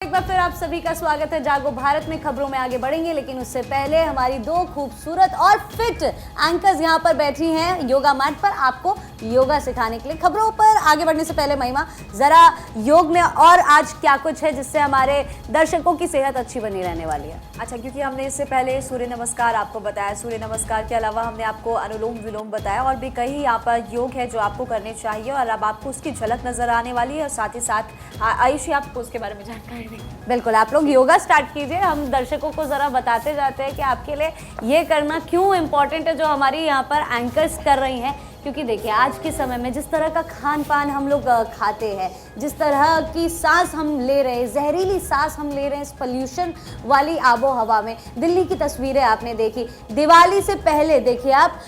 एक बार फिर आप सभी का स्वागत है जागो भारत में। खबरों में आगे बढ़ेंगे, लेकिन उससे पहले हमारी दो खूबसूरत और फिट एंकर्स यहाँ पर बैठी हैं योगा मैट पर आपको योगा सिखाने के लिए। खबरों पर आगे बढ़ने से पहले महिमा, जरा योग में और आज क्या कुछ है जिससे हमारे दर्शकों की सेहत अच्छी बनी रहने वाली है? अच्छा, क्योंकि हमने इससे पहले सूर्य नमस्कार आपको बताया, सूर्य नमस्कार के अलावा हमने आपको अनुलोम विलोम बताया और भी कई यहाँ पर योग है जो आपको करने चाहिए और अब आपको उसकी झलक नजर आने वाली है। और साथ ही साथ आयुषी आपको उसके बारे में जानकारी देंगे। बिल्कुल, आप लोग योगा स्टार्ट कीजिए, हम दर्शकों को जरा बताते जाते हैं कि आपके लिए ये करना क्यों इम्पोर्टेंट है जो हमारी यहाँ पर एंकर्स कर रही हैं। क्योंकि देखिए, आज के समय में जिस तरह का खान पान हम लोग खाते हैं, जिस तरह की सांस हम ले रहे हैं, जहरीली सांस हम ले रहे हैं इस पोल्यूशन वाली आबो हवा में। दिल्ली की तस्वीरें आपने देखी, दिवाली से पहले देखिए आप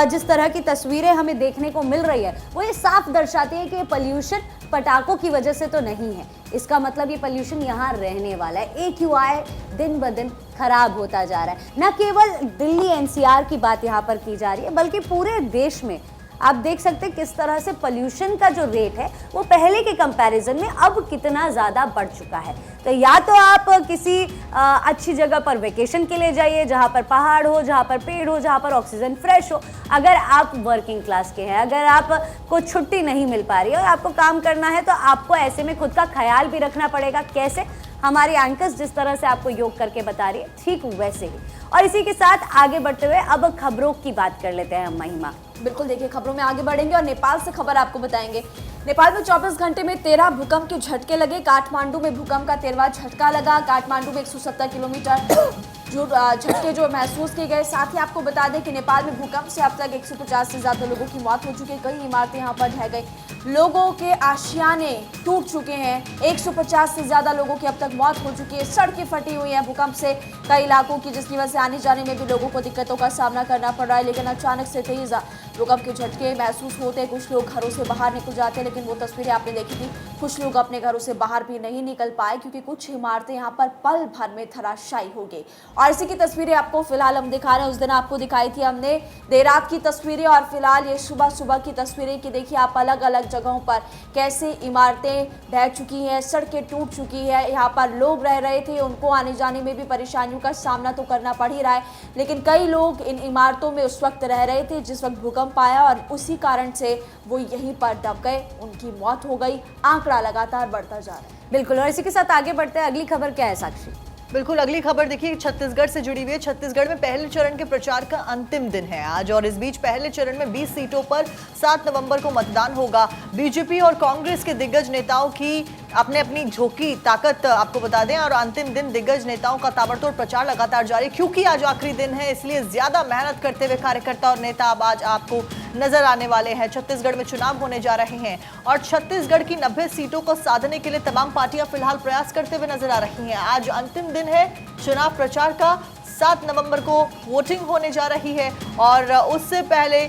जिस तरह की तस्वीरें हमें देखने को मिल रही है, वो ये साफ दर्शाती है कि ये पोल्यूशन पटाखों की वजह से तो नहीं है। इसका मतलब ये पोल्यूशन यहाँ रहने वाला है। AQI दिन ब दिन खराब होता जा रहा है। न केवल दिल्ली NCR की बात यहाँ पर की जा रही है, बल्कि पूरे देश में आप देख सकते हैं किस तरह से पोल्यूशन का जो रेट है वो पहले के कंपैरिजन में अब कितना ज़्यादा बढ़ चुका है। तो या तो आप किसी अच्छी जगह पर वेकेशन के लिए जाइए जहाँ पर पहाड़ हो, जहाँ पर पेड़ हो, जहाँ पर ऑक्सीजन फ्रेश हो। अगर आप वर्किंग क्लास के हैं, अगर आपको छुट्टी नहीं मिल पा रही है और आपको काम करना है, तो आपको ऐसे में खुद का ख्याल भी रखना पड़ेगा। कैसे? हमारी एंकर्स जिस तरह से आपको योग करके बता रही है, ठीक वैसे ही। और इसी के साथ आगे बढ़ते हुए अब खबरों की बात कर लेते हैं महिमा। बिल्कुल, देखिए खबरों में आगे बढ़ेंगे और नेपाल से खबर आपको बताएंगे। नेपाल में 24 घंटे में 13 भूकंप के झटके लगे। काठमांडू में भूकंप का 13वां झटका लगा। काठमांडू में 170 किलोमीटर जो झटके जो महसूस किए गए। साथ ही आपको बता दें कि नेपाल में भूकंप से अब तक 150 से ज़्यादा लोगों की मौत हो चुकी है। कई इमारतें यहाँ पर ढह गई, लोगों के आशियाने टूट चुके हैं। 150 से ज़्यादा लोगों की अब तक मौत हो चुकी है। सड़कें फटी हुई हैं भूकंप से कई इलाकों की, जिसकी वजह से आने जाने में भी लोगों को दिक्कतों का सामना करना पड़ रहा है। लेकिन अचानक से तेज भूकंप के झटके महसूस होते हैं। कुछ लोग घरों से बाहर निकल जाते हैं, लेकिन वो तस्वीरें आपने देखी थी, कुछ लोग अपने घरों से बाहर भी नहीं निकल पाए क्योंकि कुछ इमारतें यहाँ पर पल भर में धराशायी हो गई। और इसी की तस्वीरें आपको फिलहाल हम दिखा रहे हैं। उस दिन आपको दिखाई थी हमने देर रात की तस्वीरें और फिलहाल ये सुबह सुबह की तस्वीरें कि देखिए आप अलग अलग जगहों पर कैसे इमारतें ढह चुकी हैं, सड़कें टूट चुकी है। यहाँ पर लोग रह रहे थे, उनको आने जाने में भी परेशानियों का सामना तो करना पड़ ही रहा है, लेकिन कई लोग इन इमारतों में उस वक्त रह रहे थे जिस वक्त भूकंप आया और उसी कारण से वो यहीं पर दब गए, उनकी मौत हो गई। आंकड़ा लगातार बढ़ता जा रहा है। बिल्कुल, और इसी के साथ आगे बढ़ते हैं। अगली खबर क्या है साक्षी? बिल्कुल, अगली खबर देखिए छत्तीसगढ़ से जुड़ी हुई है। छत्तीसगढ़ में पहले चरण के प्रचार का अंतिम दिन है आज और इस बीच पहले चरण में 20 सीटों पर 7 नवंबर को मतदान होगा। बीजेपी और कांग्रेस के दिग्गज नेताओं की अपने अपनी झोंकी ताकत आपको बता दें और अंतिम दिन दिग्गज नेताओं का ताबड़तोड़ प्रचार लगातार जारी। क्योंकि आज आखिरी दिन है, इसलिए ज्यादा मेहनत करते हुए कार्यकर्ता और नेता अब आज आपको नजर आने वाले हैं। छत्तीसगढ़ में चुनाव होने जा रहे हैं और छत्तीसगढ़ की 90 सीटों को साधने के लिए तमाम पार्टियां फिलहाल प्रयास करते हुए नजर आ रही हैं। आज अंतिम दिन है चुनाव प्रचार का, 7 नवंबर को वोटिंग होने जा रही है और उससे पहले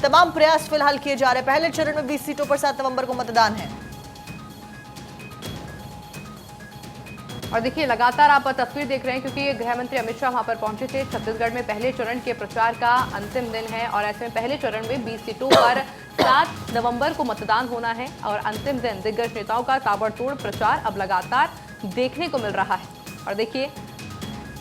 तमाम प्रयास फिलहाल किए जा रहे हैं। पहले चरण में 20 सीटों पर 7 नवंबर को मतदान है। और देखिए लगातार आप तस्वीर देख रहे हैं क्योंकि गृह मंत्री अमित शाह वहां पर पहुंचे थे। छत्तीसगढ़ में पहले चरण के प्रचार का अंतिम दिन है और ऐसे में पहले चरण में 20 सीटों पर 7 नवंबर को मतदान होना है और अंतिम दिन दिग्गज नेताओं का ताबड़तोड़ प्रचार अब लगातार देखने को मिल रहा है। और देखिए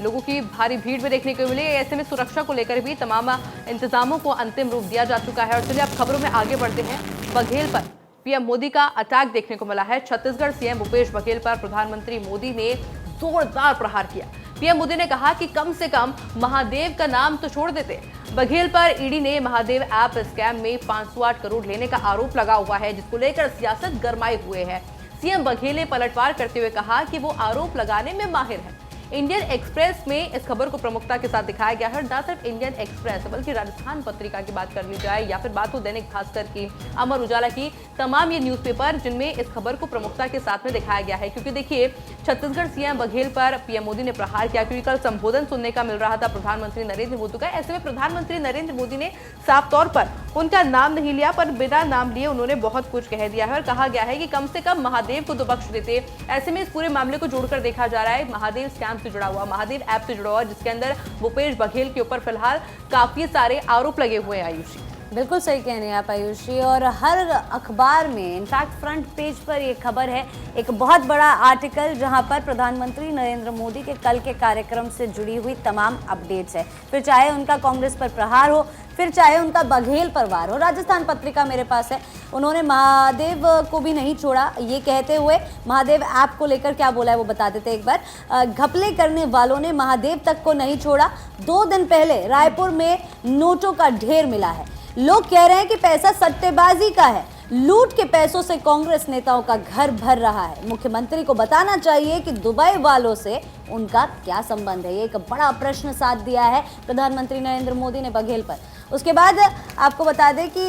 लोगों की भारी भीड़ में देखने को मिली। ऐसे में सुरक्षा को लेकर भी तमाम इंतजामों को अंतिम रूप दिया जा चुका है। और चलिए अब खबरों में आगे बढ़ते हैं। बघेल पर पीएम मोदी का अटैक देखने को मिला है। छत्तीसगढ़ सीएम भूपेश बघेल पर प्रधानमंत्री मोदी ने जोरदार प्रहार किया। पीएम मोदी ने कहा कि कम से कम महादेव का नाम तो छोड़ देते। बघेल पर ईडी ने महादेव ऐप स्कैम में 508 करोड़ लेने का आरोप लगा हुआ है, जिसको लेकर सियासत गरमाए हुए है। सीएम बघेल ने पलटवार करते हुए कहा कि वो आरोप लगाने में माहिर है। इंडियन एक्सप्रेस में इस खबर को प्रमुखता के साथ दिखाया गया है और न सिर्फ इंडियन एक्सप्रेस बल्कि राजस्थान पत्रिका की बात कर ली जाए या फिर बात हो दैनिक भास्कर की, अमर उजाला की, तमाम ये न्यूज़पेपर जिनमें इस खबर को प्रमुखता के साथ में दिखाया गया है। क्योंकि देखिए छत्तीसगढ़ सीएम बघेल पर पीएम मोदी ने प्रहार किया क्योंकि कल संबोधन सुनने का मिल रहा था प्रधानमंत्री नरेंद्र मोदी का। ऐसे में प्रधानमंत्री नरेंद्र मोदी ने साफ तौर पर उनका नाम नहीं लिया, पर बिना नाम लिए उन्होंने बहुत कुछ कह दिया है और कहा गया है कि कम से कम महादेव को तो बख्श देते। ऐसे में इस पूरे मामले को जोड़कर देखा जा रहा है महादेव स्कैम से जुड़ा हुआ, महादेव ऐप से जुड़ा हुआ, जिसके अंदर भूपेश बघेल के ऊपर फिलहाल काफी सारे आरोप लगे हुए हैं। आयुषी बिल्कुल सही कह रहे हैं आप आयुषी, और हर अखबार में इनफैक्ट फ्रंट पेज पर ये खबर है, एक बहुत बड़ा आर्टिकल जहां पर प्रधानमंत्री नरेंद्र मोदी के कल के कार्यक्रम से जुड़ी हुई तमाम अपडेट्स है। फिर चाहे उनका कांग्रेस पर प्रहार हो, फिर चाहे उनका बघेल पर वार हो। राजस्थान पत्रिका मेरे पास है, उन्होंने महादेव को भी नहीं छोड़ा ये कहते हुए महादेव ऐप को लेकर क्या बोला है वो बता देते एक बार। घपले करने वालों ने महादेव तक को नहीं छोड़ा। 2 दिन पहले रायपुर में नोटों का ढेर मिला है। लोग कह रहे हैं कि पैसा सट्टेबाजी का है। लूट के पैसों से कांग्रेस नेताओं का घर भर रहा है। मुख्यमंत्री को बताना चाहिए कि दुबई वालों से उनका क्या संबंध है। ये एक बड़ा प्रश्न साध दिया है प्रधानमंत्री नरेंद्र मोदी ने बघेल पर। उसके बाद आपको बता दें कि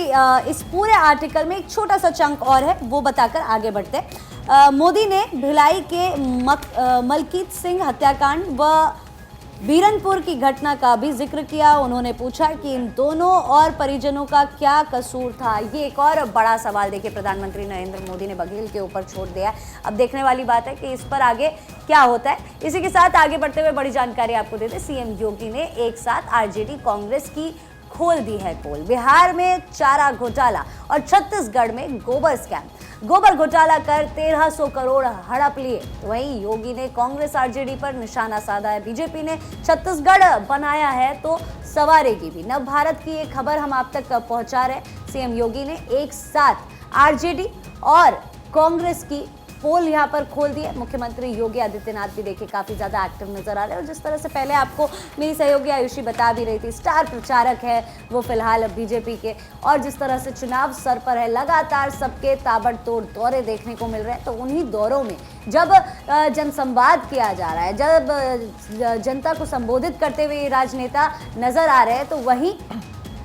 इस पूरे आर्टिकल में एक छोटा सा चंक और है, वो बताकर आगे बढ़ते। मोदी ने भिलाई के मलकीत सिंह हत्याकांड व बीरनपुर की घटना का भी जिक्र किया। उन्होंने पूछा कि इन दोनों और परिजनों का क्या कसूर था। ये एक और बड़ा सवाल देखिए प्रधानमंत्री नरेंद्र मोदी ने बघेल के ऊपर छोड़ दिया। अब देखने वाली बात है कि इस पर आगे क्या होता है। इसी के साथ आगे बढ़ते हुए बड़ी जानकारी आपको देते, सीएम योगी ने एक साथ आरजेडी कांग्रेस की खोल दी है पोल। बिहार में चारा घोटाला और छत्तीसगढ़ में गोबर स्कैम। गोबर घोटाला कर 1300 करोड़ हड़प लिए। तो वहीं योगी ने कांग्रेस आरजेडी पर निशाना साधा है। बीजेपी ने छत्तीसगढ़ बनाया है तो सवारेगी भी। नव भारत की ये खबर हम आप तक पहुंचा रहे। सीएम योगी ने एक साथ आरजेडी और कांग्रेस की पोल यहाँ पर खोल दिए। मुख्यमंत्री योगी आदित्यनाथ भी देखिए काफी ज्यादा एक्टिव नजर आ रहे हैं। और जिस तरह से पहले आपको मेरी सहयोगी आयुषी बता भी रही थी, स्टार प्रचारक है वो फिलहाल बीजेपी के, और जिस तरह से चुनाव सर पर है, लगातार सबके ताबड़तोड़ दौरे देखने को मिल रहे हैं। तो उन्हीं दौरों में जब जनसंवाद किया जा रहा है, जब जनता को संबोधित करते हुए राजनेता नजर आ रहे हैं, तो वहीं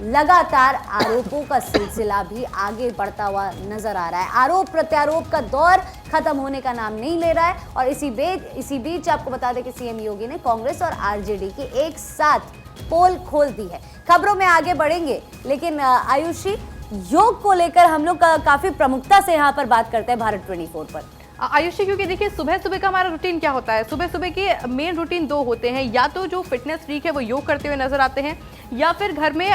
लगातार आरोपों का सिलसिला भी आगे बढ़ता हुआ नजर आ रहा है। आरोप प्रत्यारोप का दौर खत्म होने का नाम नहीं ले रहा है। और इसी बीच आपको बता दें कि सीएम योगी ने कांग्रेस और आरजेडी की एक साथ पोल खोल दी है। खबरों में आगे बढ़ेंगे, लेकिन आयुषी, योग को लेकर हम लोग काफी प्रमुखता से यहाँ पर बात करते हैं भारत 24 पर। आयुषी, क्योंकि देखिए सुबह सुबह का हमारा रूटीन क्या होता है, सुबह सुबह के मेन रूटीन 2 होते हैं। या तो जो फिटनेस फ्रीक है वो योग करते हुए नजर आते हैं, या फिर घर में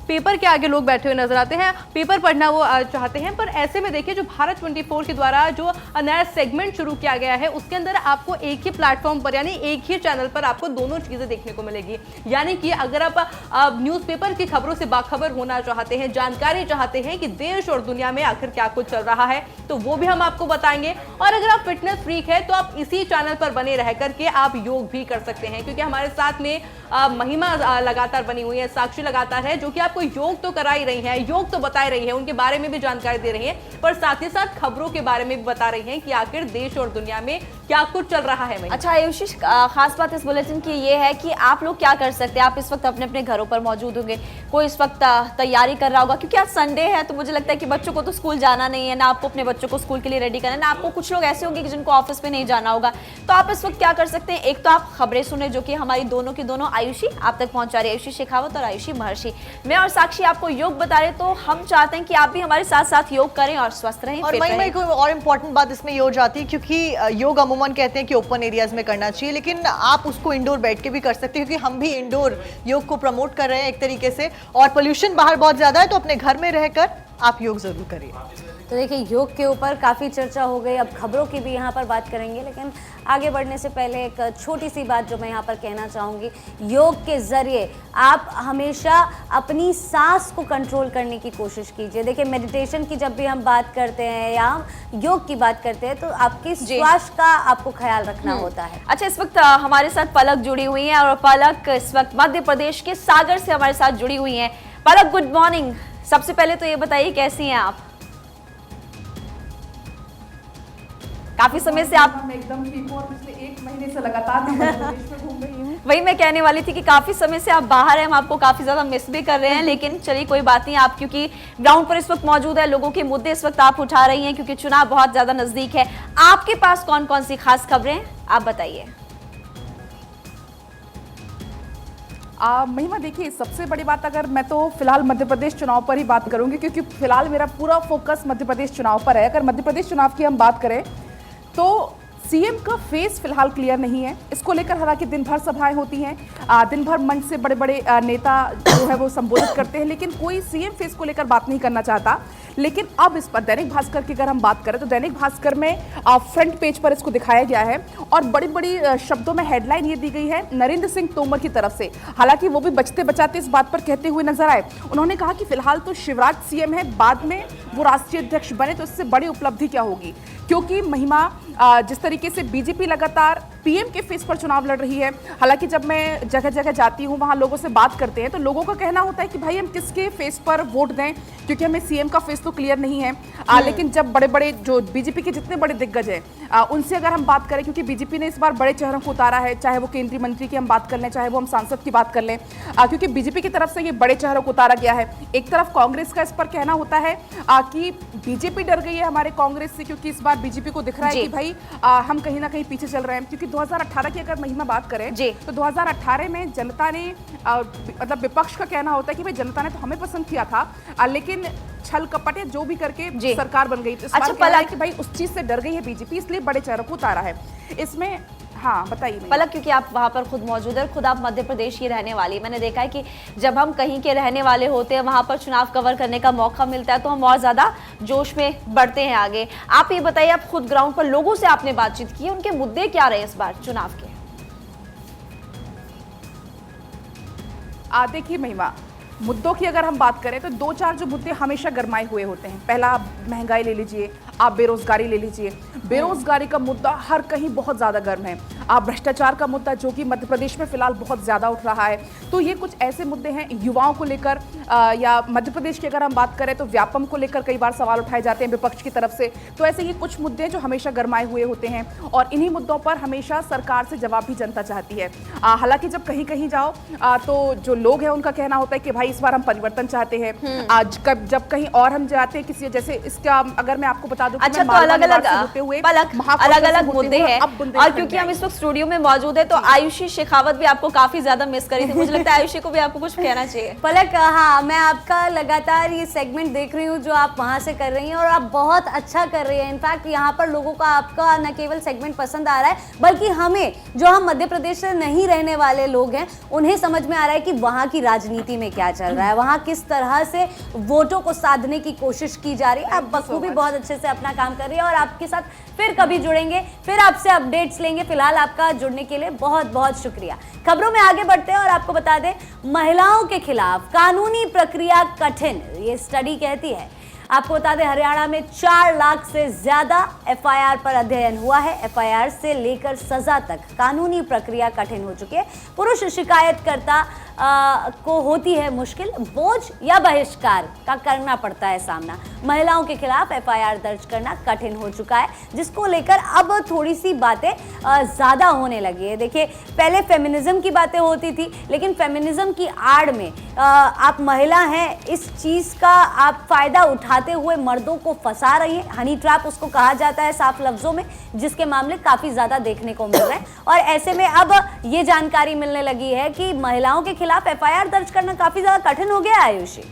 पेपर के आगे लोग बैठे हुए नजर आते हैं, पेपर पढ़ना वो चाहते हैं। पर ऐसे में देखिए जो भारत 24 के द्वारा जो नया सेगमेंट शुरू किया गया है, उसके अंदर आपको एक ही प्लेटफॉर्म पर यानी एक ही चैनल पर आपको दोनों चीजें देखने को मिलेगी। यानी कि अगर आप न्यूज़पेपर की खबरों से बाखबर होना चाहते हैं, जानकारी चाहते हैं कि देश और दुनिया में आखिर क्या कुछ चल रहा है, तो वो भी हम आपको बताएंगे। और अगर आप फिटनेस फ्रीक है तो आप इसी चैनल पर बने रह करके आप योग भी कर सकते हैं, क्योंकि हमारे साथ में महिमा लगातार बनी हुई है, साक्षी लगातार है, जो कि आपको योग तो करा ही रही है, योग तो बता रही है, उनके बारे में भी जानकारी दे रही है, पर साथ ही साथ खबरों के बारे में भी बता रही हैं कि आखिर देश और दुनिया में क्या कुछ चल रहा है। अच्छा आयुषी, खास बात इस बुलेटिन की ये है कि आप लोग क्या कर सकते हैं। आप इस वक्त अपने अपने घरों पर मौजूद होंगे, कोई इस वक्त तैयारी कर रहा होगा, क्योंकि आज संडे है तो मुझे लगता है कि बच्चों को तो स्कूल जाना नहीं है, ना आपको अपने बच्चों को स्कूल के लिए रेडी करना है, ना आपको कुछ लोग ऐसे होंगे कि जिनको ऑफिस में नहीं जाना होगा। तो आप इस वक्त क्या कर सकते हैं, एक तो आप खबरें सुने जो कि हमारी दोनों की दोनों आयुषी आप तक पहुंचा रही है, आयुषी शेखावत और आयुषी महर्षि। मैं और साक्षी आपको योग बता रहे, तो हम चाहते हैं कि आप भी हमारे साथ साथ योग करें और स्वस्थ रहें। और मैं कोई और इम्पोर्टेंट बात इसमें ये हो जाती है, क्योंकि योग अमूमन कहते हैं कि ओपन एरियाज में करना चाहिए, लेकिन आप उसको इंडोर बैठ के भी कर सकते हैं, क्योंकि हम भी इंडोर योग को प्रमोट कर रहे हैं एक तरीके से। और पोल्यूशन बाहर बहुत ज्यादा है, तो अपने घर में रहकर आप योग जरूर करिए। तो देखिए योग के ऊपर काफ़ी चर्चा हो गई, अब खबरों की भी यहाँ पर बात करेंगे, लेकिन आगे बढ़ने से पहले एक छोटी सी बात जो मैं यहाँ पर कहना चाहूँगी। योग के ज़रिए आप हमेशा अपनी सांस को कंट्रोल करने की कोशिश कीजिए। देखिए मेडिटेशन की जब भी हम बात करते हैं या हम योग की बात करते हैं, तो आपके श्वास का आपको ख्याल रखना होता है। अच्छा, इस वक्त हमारे साथ पलक जुड़ी हुई है, और पलक इस वक्त मध्य प्रदेश के सागर से हमारे साथ जुड़ी हुई है। पलक, गुड मॉर्निंग। सबसे पहले तो ये बताइए कैसी हैं आप? काफी समय से आप एकदम ठीक हूं और पिछले 1 महीने से लगातार मैं मध्य प्रदेश में घूम रही हूं। वही मैं कहने वाली थी कि काफी समय से आप बाहर हैं, हम आपको काफी ज्यादा मिस भी कर रहे हैं, लेकिन चलिए कोई बात नहीं, आप क्योंकि ग्राउंड पर इस वक्त मौजूद है, लोगों के मुद्दे इस वक्त आप उठा रही हैं, क्योंकि चुनाव बहुत ज्यादा नजदीक है। आपके पास कौन कौन सी खास खबरें हैं, आप बताइए। महिमा देखिए, सबसे बड़ी बात अगर मैं तो फिलहाल मध्य प्रदेश चुनाव पर ही बात करूंगी, क्योंकि फिलहाल मेरा पूरा फोकस मध्य प्रदेश चुनाव पर है। अगर मध्य प्रदेश चुनाव की हम बात करें तो सीएम का फेस फिलहाल क्लियर नहीं है। इसको लेकर हालांकि दिन भर सभाएं होती हैं, दिन भर मंच से बड़े बड़े नेता जो है वो संबोधित करते हैं, लेकिन कोई सीएम फेस को लेकर बात नहीं करना चाहता। लेकिन अब इस पर दैनिक भास्कर की अगर हम बात करें तो दैनिक भास्कर में फ्रंट पेज पर इसको दिखाया गया है और बड़ी बड़ी शब्दों में हेडलाइन ये दी गई है नरेंद्र सिंह तोमर की तरफ से। हालांकि वो भी बचते बचाते इस बात पर कहते हुए नजर आए। उन्होंने कहा कि फिलहाल तो शिवराज सीएम है, बाद में वो राष्ट्रीय अध्यक्ष बने तो इससे बड़ी उपलब्धि क्या होगी, क्योंकि महिमा जिस तरीके से बीजेपी लगातार पीएम के फेस पर चुनाव लड़ रही है। हालांकि जब मैं जगह जगह जाती हूं, वहां लोगों से बात करते हैं तो लोगों का कहना होता है कि भाई हम किसके फेस पर वोट दें, क्योंकि हमें सीएम का फेस तो क्लियर नहीं है। लेकिन जब बड़े बड़े जो बीजेपी के जितने बड़े दिग्गज हैं उनसे अगर हम बात करें, क्योंकि बीजेपी ने इस बार बड़े चेहरों को उतारा है, चाहे वो केंद्रीय मंत्री की हम बात कर लें, चाहे वो हम सांसद की बात कर लें, क्योंकि बीजेपी की तरफ से ये बड़े चेहरों को उतारा गया है। एक तरफ कांग्रेस का इस पर कहना होता है कि बीजेपी डर गई है हमारे कांग्रेस से, क्योंकि इस बार बीजेपी को दिख रहा है कि भाई हम कहीं ना कहीं पीछे चल रहे हैं। क्योंकि 2018 की अगर महिमा बात करें तो 2018 में जनता ने मतलब विपक्ष का कहना होता है कि भाई जनता ने तो हमें पसंद किया था, लेकिन छल कपट या जो भी करके सरकार बन गई। तो इस बार कहना है कि भाई उस चीज से डर गई है बीजेपी, इसलिए बड़े चेहरों को उतारा है इसमें। हाँ बताइए पलक, क्योंकि आप वहाँ पर खुद मौजूद है, खुद आप मध्य प्रदेश की रहने वाली। मैंने देखा है कि जब हम कहीं के रहने वाले होते हैं, वहाँ पर चुनाव कवर करने का मौका मिलता है तो हम और ज़्यादा जोश में बढ़ते हैं आगे। आप ये बताइए, आप खुद ग्राउंड पर लोगों से आपने बातचीत की, उनके मुद्दे क्या रहे इस बार चुनाव के? देखिए महिमा, मुद्दों की अगर हम बात करें तो दो चार जो मुद्दे हमेशा गरमाए हुए होते हैं। पहला आप महंगाई ले लीजिए, आप बेरोजगारी ले लीजिए। बेरोजगारी का मुद्दा हर कहीं बहुत ज़्यादा गर्म है। आप भ्रष्टाचार का मुद्दा जो कि मध्य प्रदेश में फिलहाल बहुत ज़्यादा उठ रहा है। तो ये कुछ ऐसे मुद्दे हैं युवाओं को लेकर, या मध्य प्रदेश की अगर हम बात करें तो व्यापम को लेकर कई बार सवाल उठाए जाते हैं विपक्ष की तरफ से। तो ऐसे ये कुछ मुद्दे हैं जो हमेशा गरमाए हुए होते हैं और इन्हीं मुद्दों पर हमेशा सरकार से जवाब भी जनता चाहती है। हालांकि जब कहीं कहीं जाओ तो जो लोग हैं उनका कहना होता है कि भाई इस बार हम परिवर्तन चाहते हैं। आज जब कहीं और हम जाते हैं किसी, जैसे इसका अगर मैं आपको बता दूं, अच्छा तो अलग अलग मुद्दे हैं। और क्योंकि हम इस वक्त स्टूडियो में मौजूद है तो आयुषी शेखावत भी आपको काफी ज्यादा मिस करी थी। मुझे लगता है आयुषी को भी आपको कुछ कहना चाहिए। पलक, हाँ मैं आपका लगातार ये सेगमेंट देख रही हूँ जो आप वहाँ से कर रही हैं और आप बहुत अच्छा कर रही हैं। इनफैक्ट यहाँ पर लोगों का आपका न केवल सेगमेंट पसंद आ रहा है, बल्कि हमें जो हम मध्य प्रदेश से नहीं रहने वाले लोग हैं उन्हें समझ में आ रहा है कि वहाँ की राजनीति में क्या चल रहा है, वहाँ किस तरह से वोटों को साधने की कोशिश की जा रही है। आप बखूबी बहुत अच्छे से अपना काम कर रही है और आपके साथ फिर कभी जुड़ेंगे, फिर आपसे अपडेट्स लेंगे। फिलहाल आपका जुड़ने के लिए बहुत बहुत शुक्रिया। खबरों में आगे बढ़ते हैं और आपको बता दें, महिलाओं के खिलाफ कानूनी प्रक्रिया कठिन, ये स्टडी कहती है। आपको बता दें, हरियाणा में 4 लाख से ज्यादा एफआईआर पर अध्ययन हुआ है। एफआईआर से लेकर सजा तक कानूनी प्रक्रिया कठिन हो चुकी है। पुरुष शिकायतकर्ता को होती है मुश्किल, बोझ या बहिष्कार का करना पड़ता है सामना। महिलाओं के खिलाफ एफआईआर दर्ज करना कठिन हो चुका है, जिसको लेकर अब थोड़ी सी बातें ज़्यादा होने लगी है। देखिए, पहले फेमिनिज्म की बातें होती थी, लेकिन फेमिनिज्म की आड़ में आप महिला हैं, इस चीज़ का आप फ़ायदा उठाते हुए मर्दों को फंसा रही हैं। हनी ट्रैप उसको कहा जाता है साफ लफ्ज़ों में, जिसके मामले काफ़ी ज़्यादा देखने को मिल रहे हैं। और ऐसे में अब ये जानकारी मिलने लगी है कि महिलाओं के खिलाफ एफआईआर दर्ज करना काफी ज्यादा कठिन हो गया है। आयुषी,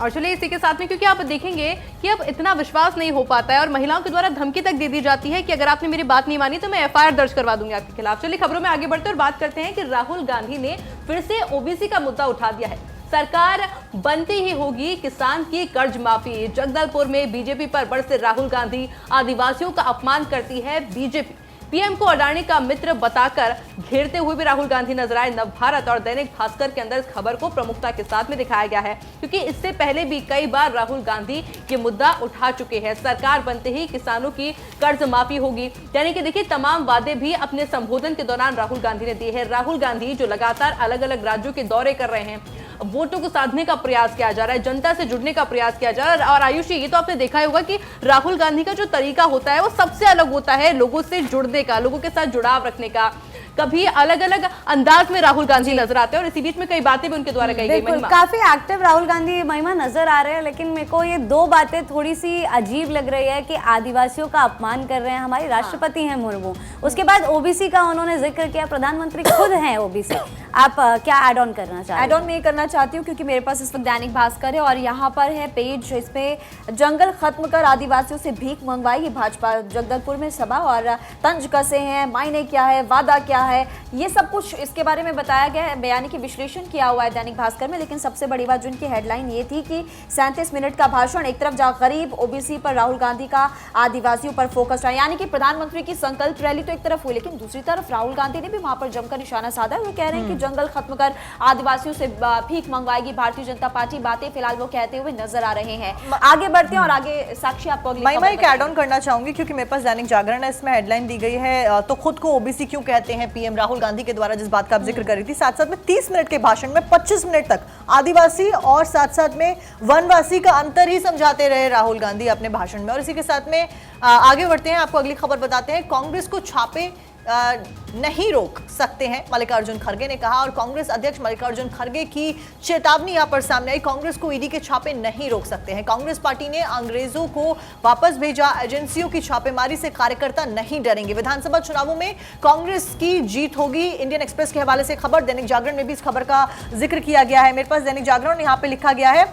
और चलिए इसी के साथ में, क्योंकि आप देखेंगे कि अब इतना विश्वास नहीं हो पाता है और महिलाओं के द्वारा धमकी तक दे दी जाती है कि अगर आपने मेरी बात नहीं मानी तो मैं एफआईआर दर्ज करवा दूंगी आपके खिलाफ। चलिए खबरों में आगे बढ़ते और बात करते हैं कि राहुल गांधी ने फिर से ओबीसी का मुद्दा उठा दिया है। सरकार बनती ही होगी किसान की कर्ज माफी। जगदलपुर में बीजेपी पर बरसे राहुल गांधी, आदिवासियों का अपमान करती है बीजेपी। पीएम को अडानी का मित्र बताकर घेरते हुए भी राहुल गांधी नजर आए। नवभारत और दैनिक भास्कर के अंदर इस खबर को प्रमुखता के साथ में दिखाया गया है, क्योंकि इससे पहले भी कई बार राहुल गांधी ये मुद्दा उठा चुके हैं। सरकार बनते ही किसानों की कर्ज माफी होगी, यानी कि देखिए तमाम वादे भी अपने संबोधन के दौरान राहुल गांधी ने दिए हैं। राहुल गांधी जो लगातार अलग अलग राज्यों के दौरे कर रहे हैं, वोटों को साधने का प्रयास किया जा रहा है, जनता से जुड़ने का प्रयास किया जा रहा है। और आयुषी, ये तो आपने देखा होगा कि राहुल गांधी का जो तरीका होता है वो सबसे अलग होता है, लोगों से जुड़ने का, लोगों के साथ जुड़ाव रखने का। कभी अलग अलग अंदाज में राहुल गांधी नजर आते हैं और इसी बीच में कई बातें भी उनके द्वारा कही गई। महिमा, काफी एक्टिव राहुल गांधी महिमा नजर आ रहे हैं, लेकिन मेरे को ये 2 बातें थोड़ी सी अजीब लग रही है कि आदिवासियों का अपमान कर रहे हैं, हमारी राष्ट्रपति हैं मुर्मू, उसके बाद ओबीसी का उन्होंने जिक्र किया, प्रधानमंत्री खुद हैं ओबीसी। आप क्या ऐड ऑन करना चाहते हैं? एड ऑन मैं ये करना चाहती हूँ क्योंकि मेरे पास इस वक्त दैनिक भास्कर है और यहाँ पर है पेज, इस पे जंगल खत्म कर आदिवासियों से भीख मंगवाई, भाजपा जगदलपुर में सभा और तंज कसे हैं, मायने क्या है, वादा क्या है, ये सब कुछ इसके बारे में बताया गया है, यानी कि विश्लेषण किया हुआ है दैनिक भास्कर में। लेकिन सबसे बड़ी बात जो इनकी हेडलाइन ये थी कि 37 मिनट का भाषण, एक तरफ जहाँ गरीब ओबीसी पर राहुल गांधी का आदिवासियों पर फोकस रहा, यानी कि प्रधानमंत्री की संकल्प रैली तो एक तरफ हुई, लेकिन दूसरी तरफ राहुल गांधी ने भी वहां पर जमकर निशाना साधा। वो कह रहे हैं कि जंगल खत्म कर आदिवासियों से भीख मंगवाएगी भारतीय जनता पार्टी, बातें फिलहाल वो कहते हुए नजर आ रहे हैं। आगे बढ़ते हैं और आगे साक्षी आपको अगली मैं एक ऐड ऑन करना चाहूंगी क्योंकि मेरे पास दैनिक जागरण है, इसमें हेडलाइन दी गई है तो खुद को ओबीसी क्यों कहते हैं पीएम राहुल गांधी के द्वारा, जिस बात का आप जिक्र कर रही थी। साथ साथ में 30 मिनट के भाषण में 25 मिनट तक आदिवासी और साथ साथ में वनवासी का अंतर ही समझाते रहे राहुल गांधी अपने भाषण में। और इसी के साथ में आगे बढ़ते हैं, आपको अगली खबर बताते हैं। कांग्रेस को छापे नहीं रोक सकते हैं, मल्लिकार्जुन खड़गे ने कहा। और कांग्रेस अध्यक्ष मल्लिकार्जुन खड़गे की चेतावनी यहां पर सामने आई, कांग्रेस को ईडी के छापे नहीं रोक सकते हैं। कांग्रेस पार्टी ने अंग्रेजों को वापस भेजा, एजेंसियों की छापेमारी से कार्यकर्ता नहीं डरेंगे, विधानसभा चुनावों में कांग्रेस की जीत होगी। इंडियन एक्सप्रेस के हवाले से खबर, दैनिक जागरण में भी इस खबर का जिक्र किया गया है। मेरे पास दैनिक जागरण, यहाँ पे लिखा गया है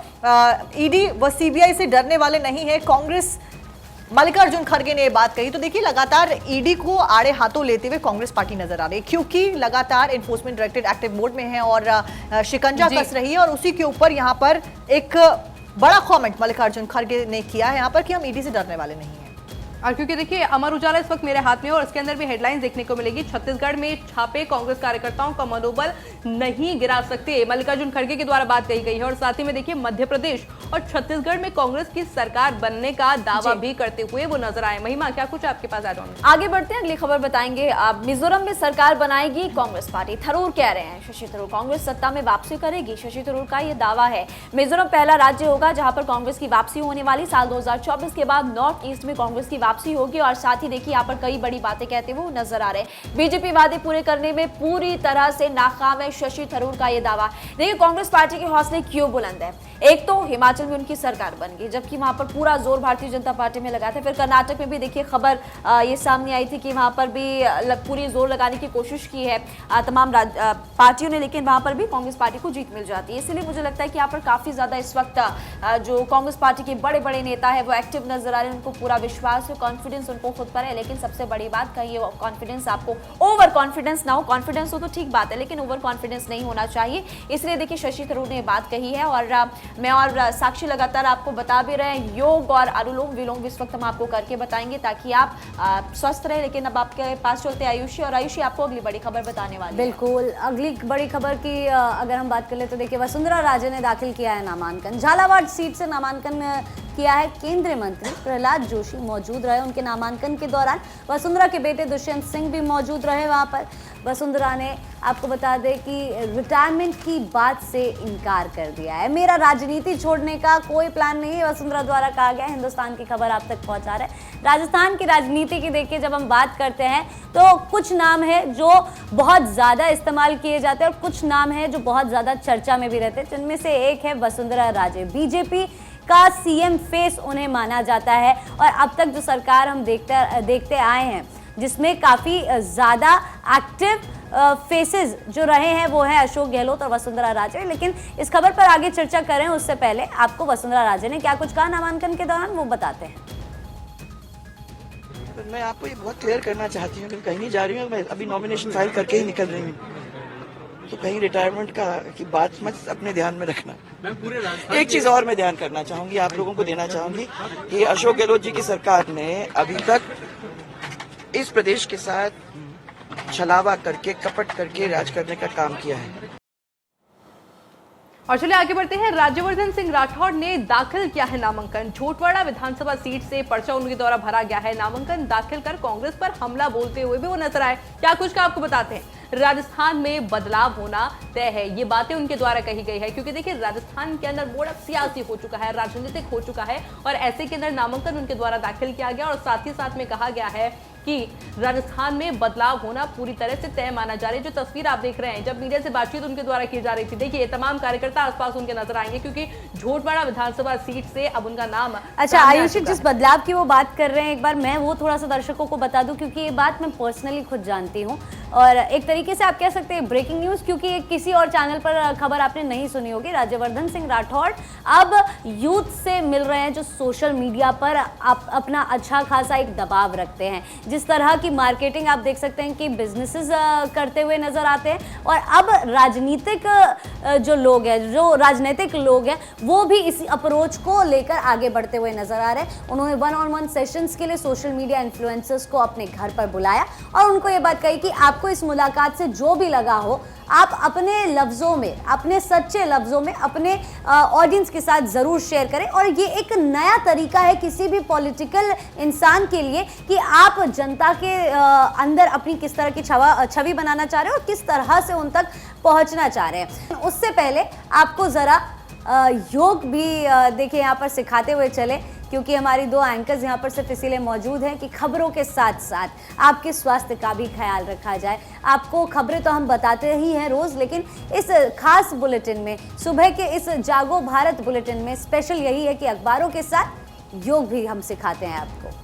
ईडी व सीबीआई से डरने वाले नहीं है कांग्रेस, मल्लिकार्जुन खड़गे ने ये बात कही। तो देखिए लगातार ईडी को आड़े हाथों लेते हुए कांग्रेस पार्टी नजर आ रही है, क्योंकि लगातार एनफोर्समेंट डायरेक्टरेट एक्टिव मोड में है और शिकंजा कस रही है। और उसी के ऊपर यहाँ पर एक बड़ा कमेंट मल्लिकार्जुन खड़गे ने किया है यहाँ पर कि हम ईडी से डरने वाले नहीं हैं। और क्योंकि देखिए अमर उजाला इस वक्त मेरे हाथ में और इसके अंदर भी हेडलाइंस देखने को मिलेगी, छत्तीसगढ़ में छापे कांग्रेस कार्यकर्ताओं का मनोबल नहीं गिरा सकते, मल्लिकार्जुन खड़गे के द्वारा बात कही गई है। और साथ ही में देखिए मध्य प्रदेश और छत्तीसगढ़ में कांग्रेस की सरकार बनने का दावा भी करते हुए वो नजर आए। महिमा, क्या कुछ आपके पास ऐड ऑन? आगे बढ़ते हैं, अगली खबर बताएंगे। मिजोरम में सरकार बनाएगी कांग्रेस पार्टी, थरूर कह रहे हैं। शशि थरूर, कांग्रेस सत्ता में वापसी करेगी, शशि थरूर का ये दावा है। मिजोरम पहला राज्य होगा जहां पर कांग्रेस की वापसी होने वाली, साल 2024 के बाद नॉर्थ ईस्ट में कांग्रेस की वापसी होगी। और साथ ही देखिए यहाँ पर कई बड़ी बातें कहते हुए नजर आ रहे हैं। बीजेपी वादे पूरे करने में पूरी तरह से नाकाम है, शशि थरूर का ये दावा। देखिए कांग्रेस पार्टी के हौसले क्यों बुलंद है, एक तो हिमाचल में उनकी सरकार बन गई, जबकि वहां पर पूरा जोर भारतीय जनता पार्टी में लगा था। फिर कर्नाटक में भी देखिए खबर ये सामने आई थी कि वहां पर भी पूरी जोर लगाने की कोशिश की है तमाम पार्टियों ने, लेकिन वहां पर भी कांग्रेस पार्टी को जीत मिल जाती है। इसलिए मुझे लगता है कि यहाँ पर काफी ज्यादा इस वक्त जो कांग्रेस पार्टी के बड़े बड़े नेता है वो एक्टिव नजर आ रहे हैं, उनको पूरा विश्वास है, कॉन्फिडेंस उनको खुद पर है। लेकिन सबसे बड़ी बात कही कॉन्फिडेंस, आपको ओवर कॉन्फिडेंस ना हो, कॉन्फिडेंस हो तो ठीक बात है लेकिन ओवर कॉन्फिडेंस नहीं होना चाहिए। इसलिए देखिए शशि थरूर ने बात कही है और मैं और साक्षी लगातार आपको बता भी रहे हैं, योग और अनुलोम विलोम इस वक्त हम आपको करके बताएंगे ताकि आप स्वस्थ रहे। लेकिन अब आपके पास चलते आयुषी, और आयुषी आपको अगली बड़ी खबर बताने वाली है। बिल्कुल, अगली बड़ी खबर की अगर हम बात कर ले तो देखिए वसुंधरा राजे ने दाखिल किया है नामांकन, झालावाड़ सीट से नामांकन किया है। केंद्रीय मंत्री प्रहलाद जोशी मौजूद रहे उनके नामांकन के दौरान, वसुंधरा के बेटे दुष्यंत सिंह भी मौजूद रहे वहां पर। वसुंधरा ने आपको बता दें कि रिटायरमेंट की बात से इनकार कर दिया है, मेरा राजनीति छोड़ने का कोई प्लान नहीं है, वसुंधरा द्वारा कहा गया। हिंदुस्तान की खबर आप तक पहुंचा रहे हैं। राजस्थान की राजनीति की देखिए जब हम बात करते हैं तो कुछ नाम है जो बहुत ज़्यादा इस्तेमाल किए जाते हैं और कुछ नाम है जो बहुत ज़्यादा चर्चा में भी रहते हैं, जिनमें से एक है वसुंधरा राजे। बीजेपी का सीएम फेस उन्हें माना जाता है और अब तक जो सरकार हम देखते आए हैं जिसमें काफ़ी ज़्यादा एक्टिव फेसेस जो रहे हैं वो है अशोक गहलोत और वसुंधरा राजे। लेकिन इस खबर पर आगे चर्चा करें उससे पहले आपको वसुंधरा राजे ने क्या कुछ कहा नामांकन के दौरान वो बताते हैं। मैं आपको ये बहुत क्लियर करना चाहती हूँ कि कहीं नहीं जा रही हूँ, मैं अभी नॉमिनेशन फाइल करके ही निकल रही हूँ, तो कहीं रिटायरमेंट की बात मत अपने ध्यान में रखना। एक चीज और मैं ध्यान करना चाहूंगी, आप लोगों को देना चाहूंगी कि अशोक गहलोत जी की सरकार ने अभी तक इस प्रदेश के साथ छलावा करके, कपट करके राज करने का काम किया है। और चलिए आगे बढ़ते हैं। राज्यवर्धन सिंह राठौड़ ने दाखिल किया है नामांकन, झोटवाड़ा विधानसभा सीट से पर्चा उनके द्वारा भरा गया है। नामांकन दाखिल कर कांग्रेस पर हमला बोलते हुए भी वो नजर आए। क्या कुछ का आपको बताते हैं। राजस्थान में बदलाव होना तय है, ये बातें उनके द्वारा कही गई है, क्योंकि देखिए राजस्थान के अंदर मोड़ अब सियासी हो चुका है, राजनीतिक हो चुका है और ऐसे के अंदर नामांकन उनके द्वारा दाखिल किया गया। और साथ ही साथ में कहा गया है कि राजस्थान में बदलाव होना पूरी तरह से तय माना जा रहा है। जो तस्वीर आप देख रहे हैं जब मीडिया से बातचीत उनके द्वारा की जा रही थी, देखिए तमाम कार्यकर्ता आसपास उनके नजर आएंगे क्योंकि झोटवाड़ा विधानसभा सीट से अब उनका नाम। अच्छा आयुषी, जिस बदलाव की वो बात कर रहे हैं एक बार मैं वो थोड़ा सा दर्शकों को बता दूं क्योंकि ये बात मैं पर्सनली खुद जानती हूँ। और एक तरीके से आप कह सकते हैं ब्रेकिंग न्यूज़, क्योंकि किसी और चैनल पर खबर आपने नहीं सुनी होगी। राज्यवर्धन सिंह राठौड़ अब यूथ से मिल रहे हैं जो सोशल मीडिया पर अपना अच्छा खासा एक दबाव रखते हैं। जिस तरह की मार्केटिंग आप देख सकते हैं कि बिजनेसेस करते हुए नजर आते हैं, और अब राजनीतिक जो लोग हैं, जो राजनीतिक लोग हैं, वो भी इसी अप्रोच को लेकर आगे बढ़ते हुए नजर आ रहे हैं। उन्होंने 1-on-1 सेशंस के लिए सोशल मीडिया इन्फ्लुएंसर्स को अपने घर पर बुलाया और उनको ये बात कही कि आपको इस मुलाकात से जो भी लगा हो, आप अपने लफ्ज़ों में, अपने सच्चे लफ्ज़ों में अपने ऑडियंस के साथ ज़रूर शेयर करें। और ये एक नया तरीका है किसी भी पॉलिटिकल इंसान के लिए कि आप जनता के अंदर अपनी किस तरह की छवि बनाना चाह रहे हो और किस तरह से उन तक पहुंचना चाह रहे हैं। उससे पहले आपको ज़रा योग भी देखिए यहाँ पर सिखाते हुए चले, क्योंकि हमारी 2 एंकर्स यहाँ पर सिर्फ इसीलिए मौजूद हैं कि खबरों के साथ साथ आपके स्वास्थ्य का भी ख्याल रखा जाए। आपको खबरें तो हम बताते ही हैं रोज़, लेकिन इस खास बुलेटिन में, सुबह के इस जागो भारत बुलेटिन में स्पेशल यही है कि अखबारों के साथ योग भी हम सिखाते हैं आपको।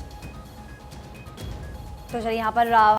तो चलिए यहाँ पर